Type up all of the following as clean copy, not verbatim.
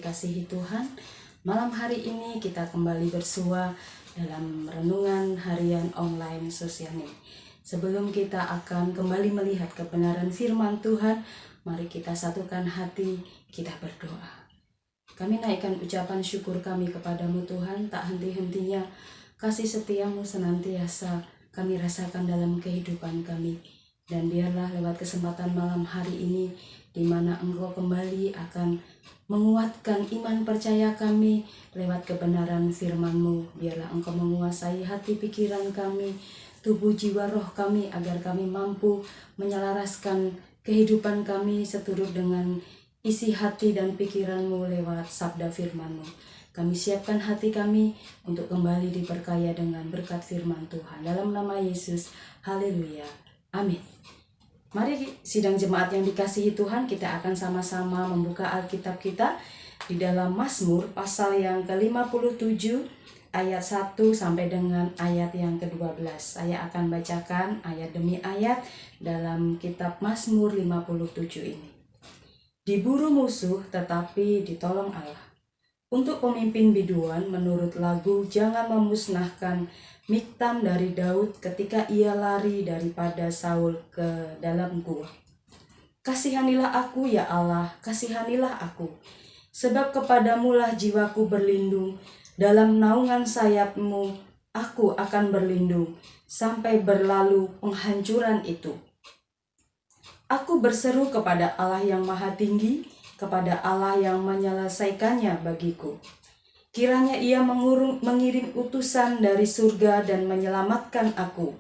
dikasihi Tuhan, malam hari ini kita kembali bersua dalam renungan harian online Sosial. Sebelum kita akan kembali melihat kebenaran firman Tuhan, mari kita satukan hati, kita berdoa. Kami naikkan ucapan syukur kami kepadamu Tuhan, tak henti-hentinya kasih setiamu senantiasa kami rasakan dalam kehidupan kami. Dan biarlah lewat kesempatan malam hari ini, di mana Engkau kembali akan menguatkan iman percaya kami lewat kebenaran firman-Mu. Biarlah Engkau menguasai hati pikiran kami, tubuh jiwa roh kami, agar kami mampu menyelaraskan kehidupan kami seturut dengan isi hati dan pikiran-Mu lewat sabda firman-Mu. Kami siapkan hati kami untuk kembali diperkaya dengan berkat firman Tuhan. Dalam nama Yesus, haleluya, amin. Mari sidang jemaat yang dikasihi Tuhan, kita akan sama-sama membuka Alkitab kita di dalam Mazmur pasal yang ke-57 ayat 1 sampai dengan ayat yang ke-12. Saya akan bacakan ayat demi ayat dalam kitab Mazmur 57 ini. Diburu musuh tetapi ditolong Allah. Untuk pemimpin biduan menurut lagu, jangan memusnahkan Miktam dari Daud ketika ia lari daripada Saul ke dalam gua. Kasihanilah aku ya Allah, kasihanilah aku. Sebab kepadamulah jiwaku berlindung, dalam naungan sayap-Mu aku akan berlindung, sampai berlalu penghancuran itu. Aku berseru kepada Allah yang maha tinggi, kepada Allah yang menyelesaikannya bagiku. Kiranya ia mengirim utusan dari surga dan menyelamatkan aku,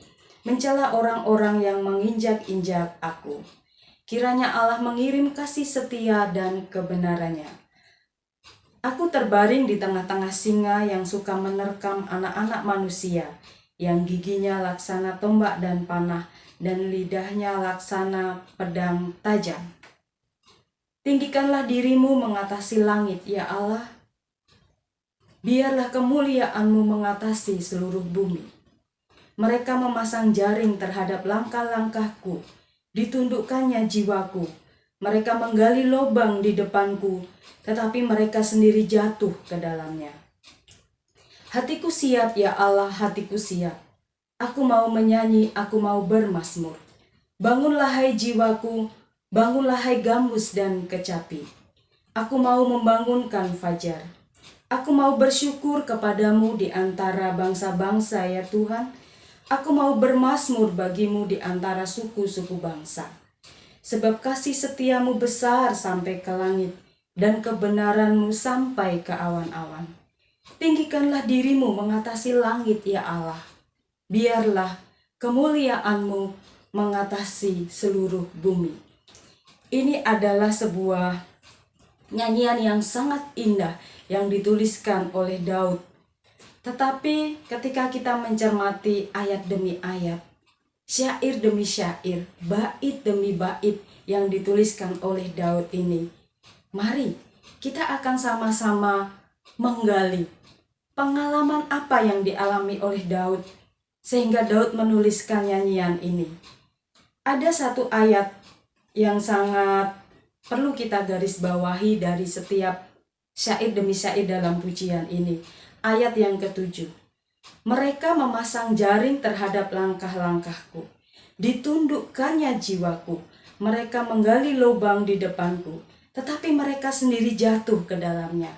mencela orang-orang yang menginjak-injak aku. Kiranya Allah mengirim kasih setia dan kebenarannya. Aku terbaring di tengah-tengah singa yang suka menerkam anak-anak manusia, yang giginya laksana tombak dan panah, dan lidahnya laksana pedang tajam. Tinggikanlah dirimu mengatasi langit, ya Allah. Biarlah kemuliaan-Mu mengatasi seluruh bumi. Mereka memasang jaring terhadap langkah-langkahku, ditundukkannya jiwaku. Mereka menggali lubang di depanku, tetapi mereka sendiri jatuh ke dalamnya. Hatiku siap, ya Allah, hatiku siap. Aku mau menyanyi, aku mau bermazmur. Bangunlah hai jiwaku, bangunlah hai gambus dan kecapi. Aku mau membangunkan fajar. Aku mau bersyukur kepadamu di antara bangsa-bangsa ya Tuhan. Aku mau bermazmur bagimu di antara suku-suku bangsa. Sebab kasih setiamu besar sampai ke langit, dan kebenaranmu sampai ke awan-awan. Tinggikanlah dirimu mengatasi langit ya Allah. Biarlah kemuliaan-Mu mengatasi seluruh bumi. Ini adalah sebuah nyanyian yang sangat indah yang dituliskan oleh Daud. Tetapi ketika kita mencermati ayat demi ayat, syair demi syair, bait demi bait yang dituliskan oleh Daud ini, mari kita akan sama-sama menggali pengalaman apa yang dialami oleh Daud sehingga Daud menuliskan nyanyian ini. Ada satu ayat yang sangat perlu kita garis bawahi dari setiap syair demi syair dalam pujian ini. Ayat yang ke-7. Mereka memasang jaring terhadap langkah-langkahku, ditundukkannya jiwaku. Mereka menggali lubang di depanku, tetapi mereka sendiri jatuh ke dalamnya.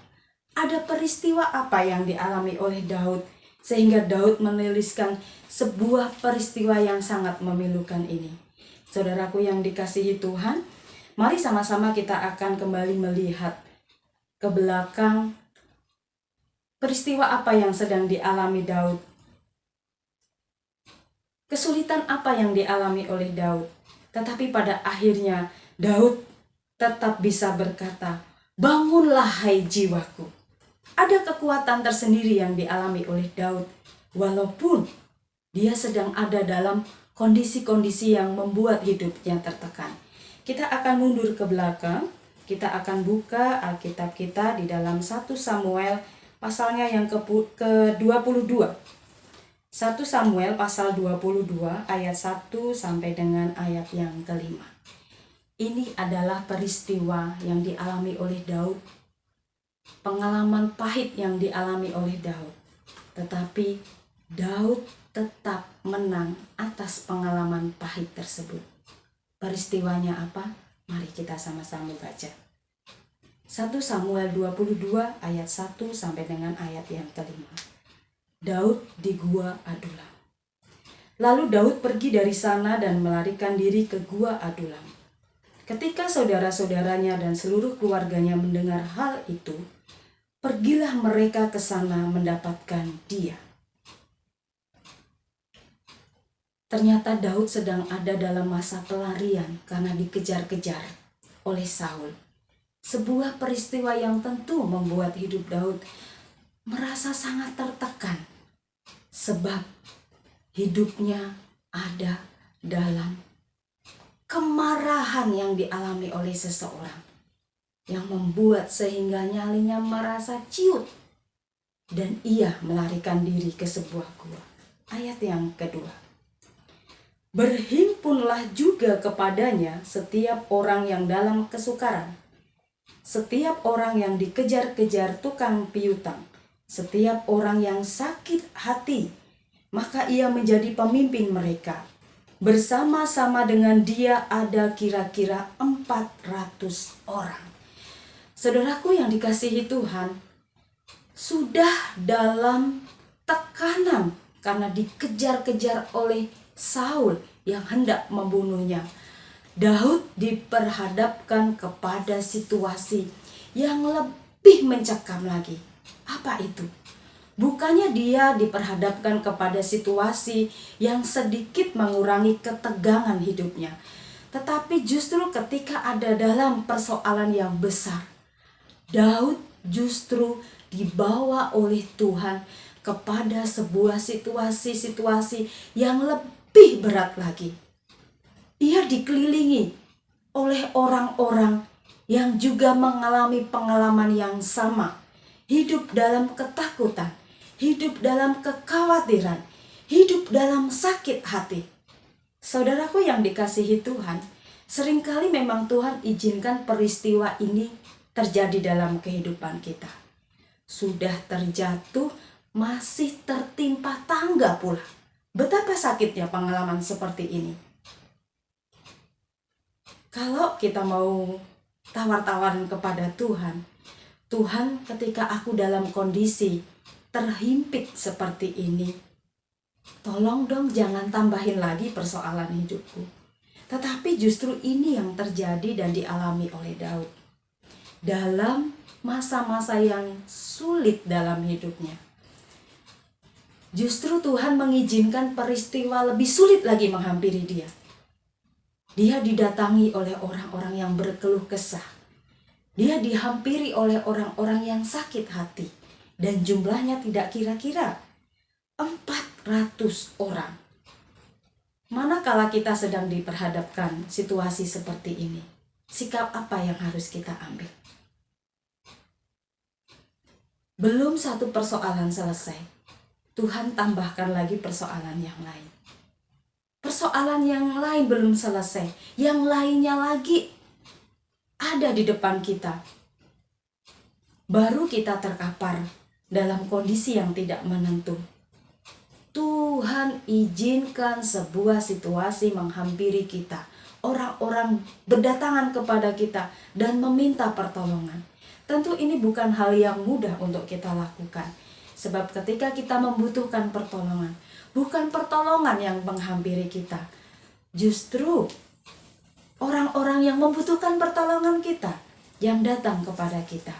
Ada peristiwa apa yang dialami oleh Daud sehingga Daud menuliskan sebuah peristiwa yang sangat memilukan ini? Saudaraku yang dikasihi Tuhan, mari sama-sama kita akan kembali melihat ke belakang peristiwa apa yang sedang dialami Daud. Kesulitan apa yang dialami oleh Daud. Tetapi pada akhirnya Daud tetap bisa berkata, bangunlah hai jiwaku. Ada kekuatan tersendiri yang dialami oleh Daud, walaupun dia sedang ada dalam kondisi-kondisi yang membuat hidupnya tertekan. Kita akan mundur ke belakang. Kita akan buka Alkitab kita di dalam 1 Samuel pasalnya yang ke-22. 1 Samuel pasal 22 ayat 1 sampai dengan ayat yang ke-5. Ini adalah peristiwa yang dialami oleh Daud pengalaman pahit yang dialami oleh Daud. Tetapi Daud tetap menang atas pengalaman pahit tersebut. Peristiwanya apa? Mari kita sama-sama baca. 1 Samuel 22 ayat 1 sampai dengan ayat yang kelima. Daud di Gua Adulam. Lalu Daud pergi dari sana dan melarikan diri ke Gua Adulam. Ketika saudara-saudaranya dan seluruh keluarganya mendengar hal itu, pergilah mereka ke sana mendapatkan dia. Ternyata Daud sedang ada dalam masa pelarian karena dikejar-kejar oleh Saul. Sebuah peristiwa yang tentu membuat hidup Daud merasa sangat tertekan, sebab hidupnya ada dalam kemarahan yang dialami oleh seseorang, yang membuat sehingga nyalinya merasa ciut, dan ia melarikan diri ke sebuah gua. Ayat yang kedua. Berhimpunlah juga kepadanya setiap orang yang dalam kesukaran, setiap orang yang dikejar-kejar tukang piutang, setiap orang yang sakit hati, maka ia menjadi pemimpin mereka. Bersama-sama dengan dia ada kira-kira 400 orang. Saudaraku yang dikasihi Tuhan, sudah dalam tekanan karena dikejar-kejar oleh Saul yang hendak membunuhnya. Daud diperhadapkan kepada situasi yang lebih mencekam lagi. Apa itu? Bukannya dia diperhadapkan kepada situasi yang sedikit mengurangi ketegangan hidupnya, tetapi justru ketika ada dalam persoalan yang besar, Daud justru dibawa oleh Tuhan kepada sebuah situasi-situasi yang lebih berat lagi. Ia dikelilingi oleh orang-orang yang juga mengalami pengalaman yang sama, hidup dalam ketakutan, hidup dalam kekhawatiran, hidup dalam sakit hati. Saudaraku yang dikasihi Tuhan, seringkali memang Tuhan izinkan peristiwa ini terjadi dalam kehidupan kita. Sudah terjatuh, masih tertimpa tangga pula. Betapa sakitnya pengalaman seperti ini. Kalau kita mau tawar-tawaran kepada Tuhan, Tuhan, ketika aku dalam kondisi terhimpit seperti ini, tolong dong jangan tambahin lagi persoalan hidupku. Tetapi justru ini yang terjadi dan dialami oleh Daud dalam masa-masa yang sulit dalam hidupnya. Justru Tuhan mengizinkan peristiwa lebih sulit lagi menghampiri dia. Dia didatangi oleh orang-orang yang berkeluh kesah. Dia dihampiri oleh orang-orang yang sakit hati. Dan jumlahnya tidak kira-kira 400 orang. Manakala kita sedang diperhadapkan situasi seperti ini, sikap apa yang harus kita ambil? Belum satu persoalan selesai, Tuhan tambahkan lagi persoalan yang lain. Persoalan yang lain belum selesai, yang lainnya lagi ada di depan kita. Baru kita terkapar dalam kondisi yang tidak menentu. Tuhan izinkan sebuah situasi menghampiri kita. Orang-orang berdatangan kepada kita dan meminta pertolongan. Tentu ini bukan hal yang mudah untuk kita lakukan. Sebab ketika kita membutuhkan pertolongan, bukan pertolongan yang menghampiri kita. Justru orang-orang yang membutuhkan pertolongan kita yang datang kepada kita.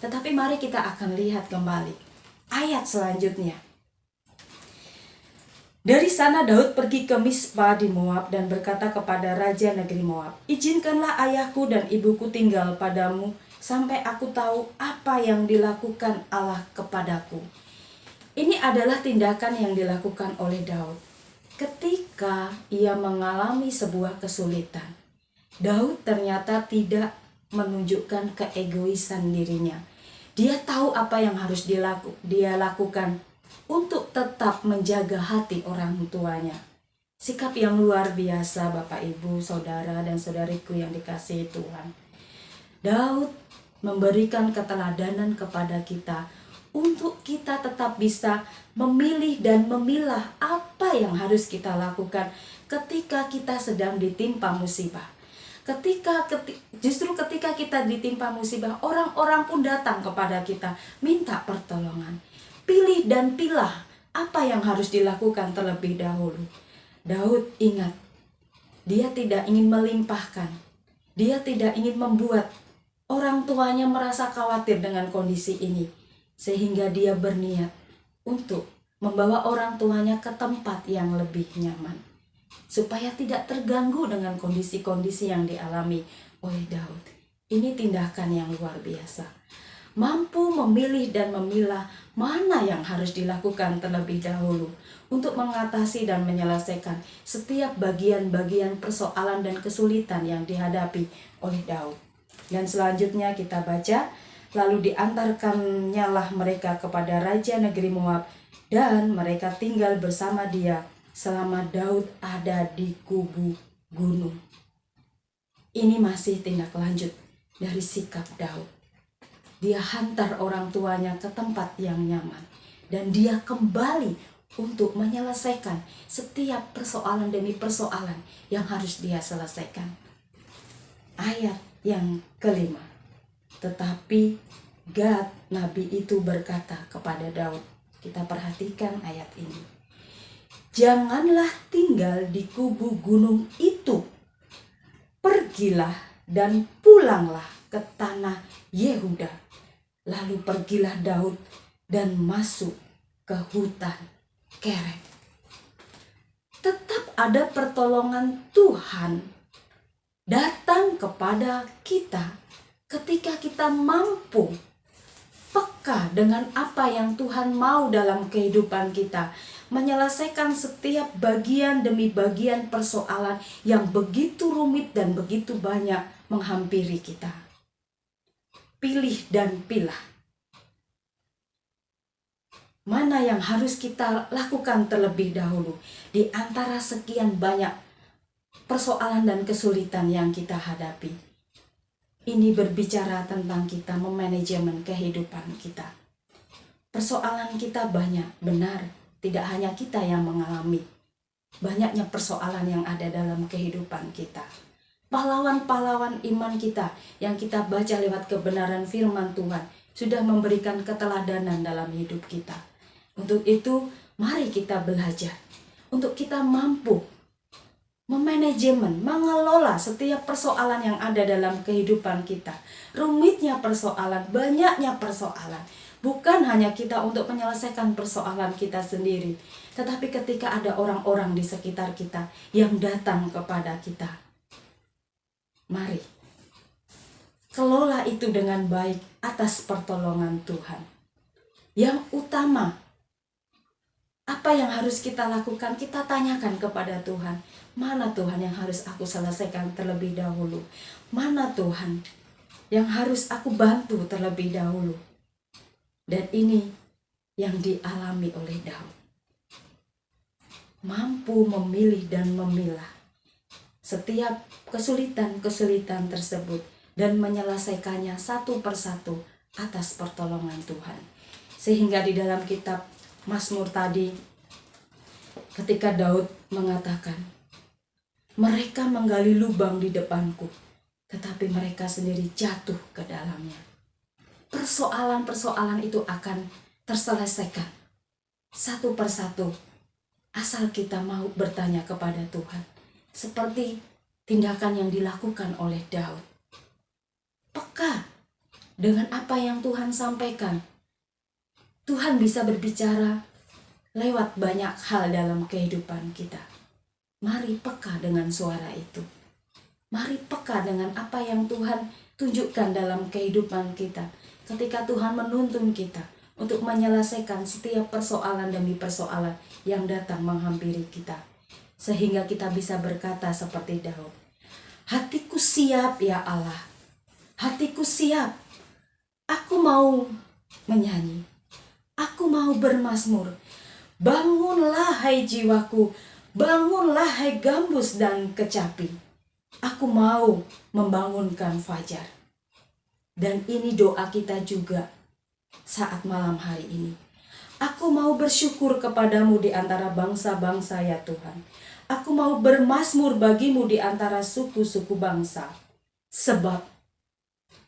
Tetapi mari kita akan lihat kembali ayat selanjutnya. Dari sana Daud pergi ke Mispa di Moab dan berkata kepada raja negeri Moab, "Izinkanlah ayahku dan ibuku tinggal padamu sampai aku tahu apa yang dilakukan Allah kepadaku." Ini adalah tindakan yang dilakukan oleh Daud ketika ia mengalami sebuah kesulitan. Daud ternyata tidak menunjukkan keegoisan dirinya. Dia tahu apa yang harus dia lakukan untuk tetap menjaga hati orang tuanya. Sikap yang luar biasa Bapak Ibu, Saudara dan Saudariku yang dikasihi Tuhan. Daud memberikan keteladanan kepada kita untuk kita tetap bisa memilih dan memilah apa yang harus kita lakukan ketika kita sedang ditimpa musibah. Justru ketika kita ditimpa musibah, orang-orang pun datang kepada kita minta pertolongan. Pilih dan pilah apa yang harus dilakukan terlebih dahulu. Daud ingat, dia tidak ingin melimpahkan, dia tidak ingin membuat orang tuanya merasa khawatir dengan kondisi ini, sehingga dia berniat untuk membawa orang tuanya ke tempat yang lebih nyaman, supaya tidak terganggu dengan kondisi-kondisi yang dialami oleh Daud. Ini tindakan yang luar biasa. Mampu memilih dan memilah mana yang harus dilakukan terlebih dahulu untuk mengatasi dan menyelesaikan setiap bagian-bagian persoalan dan kesulitan yang dihadapi oleh Daud. Dan selanjutnya kita baca, lalu diantarkannyalah mereka kepada raja negeri Moab, dan mereka tinggal bersama dia selama Daud ada di kubu gunung. Ini masih tindak lanjut dari sikap Daud. Dia hantar orang tuanya ke tempat yang nyaman, dan dia kembali untuk menyelesaikan setiap persoalan demi persoalan yang harus dia selesaikan. Ayat yang kelima, tetapi Gad nabi itu berkata kepada Daud, kita perhatikan ayat ini, janganlah tinggal di kubu gunung itu, pergilah dan pulanglah ke tanah Yehuda. Lalu pergilah Daud dan masuk ke hutan Kerem. Tetap ada pertolongan Tuhan datang kepada kita ketika kita mampu peka dengan apa yang Tuhan mau dalam kehidupan kita, menyelesaikan setiap bagian demi bagian persoalan yang begitu rumit dan begitu banyak menghampiri kita. Pilih dan pilah mana yang harus kita lakukan terlebih dahulu di antara sekian banyak persoalan dan kesulitan yang kita hadapi. Ini berbicara tentang kita memanajemen kehidupan kita. Persoalan kita banyak, benar, tidak hanya kita yang mengalami banyaknya persoalan yang ada dalam kehidupan kita. Pahlawan-pahlawan iman kita yang kita baca lewat kebenaran firman Tuhan sudah memberikan keteladanan dalam hidup kita. Untuk itu, mari kita belajar untuk kita mampu memanajemen, mengelola setiap persoalan yang ada dalam kehidupan kita. Rumitnya persoalan, banyaknya persoalan. Bukan hanya kita untuk menyelesaikan persoalan kita sendiri, tetapi ketika ada orang-orang di sekitar kita yang datang kepada kita. Mari, kelola itu dengan baik atas pertolongan Tuhan. Yang utama, apa yang harus kita lakukan? Kita tanyakan kepada Tuhan. Mana Tuhan yang harus aku selesaikan terlebih dahulu? Mana Tuhan yang harus aku bantu terlebih dahulu? Dan ini yang dialami oleh Daud. Mampu memilih dan memilah setiap kesulitan-kesulitan tersebut dan menyelesaikannya satu persatu atas pertolongan Tuhan. Sehingga di dalam kitab Mazmur tadi, ketika Daud mengatakan, mereka menggali lubang di depanku, tetapi mereka sendiri jatuh ke dalamnya. Persoalan-persoalan itu akan terselesaikan satu persatu, asal kita mau bertanya kepada Tuhan. Seperti tindakan yang dilakukan oleh Daud. Peka dengan apa yang Tuhan sampaikan. Tuhan bisa berbicara lewat banyak hal dalam kehidupan kita. Mari peka dengan suara itu. Mari peka dengan apa yang Tuhan tunjukkan dalam kehidupan kita. Ketika Tuhan menuntun kita untuk menyelesaikan setiap persoalan demi persoalan yang datang menghampiri kita. Sehingga kita bisa berkata seperti Daud, hatiku siap ya Allah, hatiku siap, aku mau menyanyi, aku mau bermazmur. Bangunlah hai jiwaku, bangunlah hai gambus dan kecapi, aku mau membangunkan fajar. Dan ini doa kita juga saat malam hari ini. Aku mau bersyukur kepadamu di antara bangsa-bangsa ya Tuhan. Aku mau bermazmur bagimu di antara suku-suku bangsa. Sebab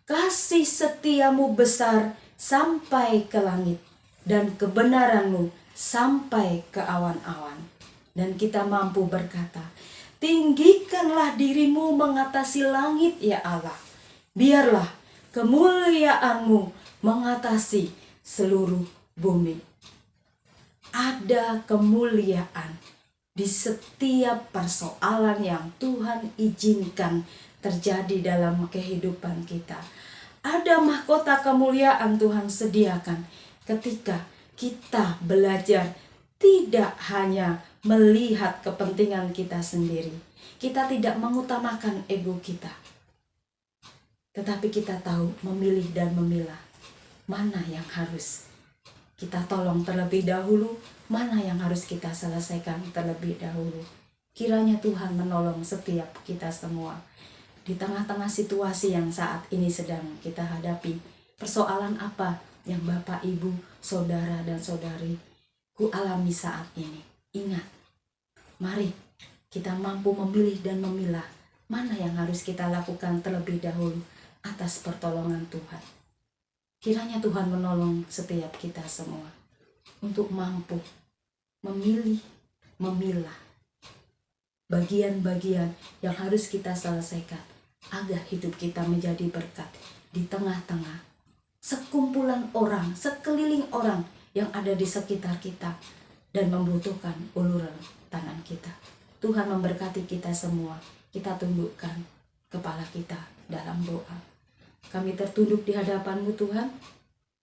kasih setiamu besar sampai ke langit dan kebenaranmu sampai ke awan-awan. Dan kita mampu berkata, tinggikanlah dirimu mengatasi langit ya Allah. Biarlah kemuliaanmu mengatasi seluruh bumi. Ada kemuliaan di setiap persoalan yang Tuhan izinkan terjadi dalam kehidupan kita. Ada mahkota kemuliaan Tuhan sediakan ketika kita belajar tidak hanya melihat kepentingan kita sendiri. Kita tidak mengutamakan ego kita. Tetapi kita tahu memilih dan memilah mana yang harus kita tolong terlebih dahulu, mana yang harus kita selesaikan terlebih dahulu. Kiranya Tuhan menolong setiap kita semua di tengah-tengah situasi yang saat ini sedang kita hadapi. Persoalan apa yang Bapak, Ibu, Saudara, dan Saudari ku alami saat ini? Ingat, mari kita mampu memilih dan memilah mana yang harus kita lakukan terlebih dahulu atas pertolongan Tuhan. Kiranya Tuhan menolong setiap kita semua untuk mampu memilih, memilah bagian-bagian yang harus kita selesaikan agar hidup kita menjadi berkat di tengah-tengah sekumpulan orang, sekeliling orang yang ada di sekitar kita dan membutuhkan uluran tangan kita. Tuhan memberkati kita semua. Kita tundukkan kepala kita dalam doa. Kami tertunduk di hadapan-Mu Tuhan,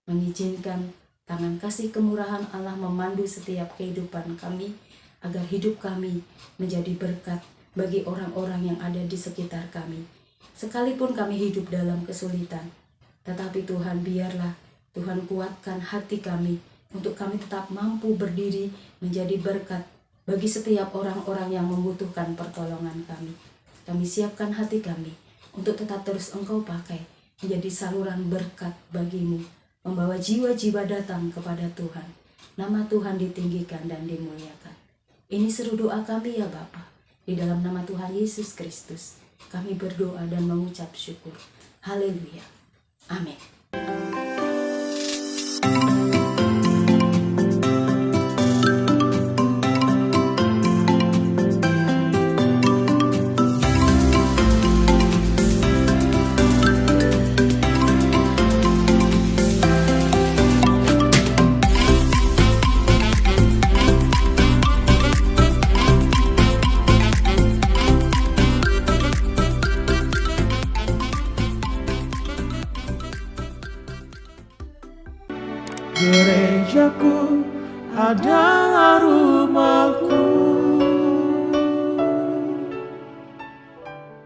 mengizinkan tangan kasih kemurahan Allah memandu setiap kehidupan kami, agar hidup kami menjadi berkat bagi orang-orang yang ada di sekitar kami. Sekalipun kami hidup dalam kesulitan, tetapi Tuhan biarlah Tuhan kuatkan hati kami untuk kami tetap mampu berdiri menjadi berkat bagi setiap orang-orang yang membutuhkan pertolongan kami. Kami siapkan hati kami untuk tetap terus Engkau pakai menjadi saluran berkat bagimu, membawa jiwa-jiwa datang kepada Tuhan. Nama Tuhan ditinggikan dan dimuliakan. Ini seru doa kami ya Bapa. Di dalam nama Tuhan Yesus Kristus, kami berdoa dan mengucap syukur. Haleluya. Amin. Gerejaku adalah rumahku.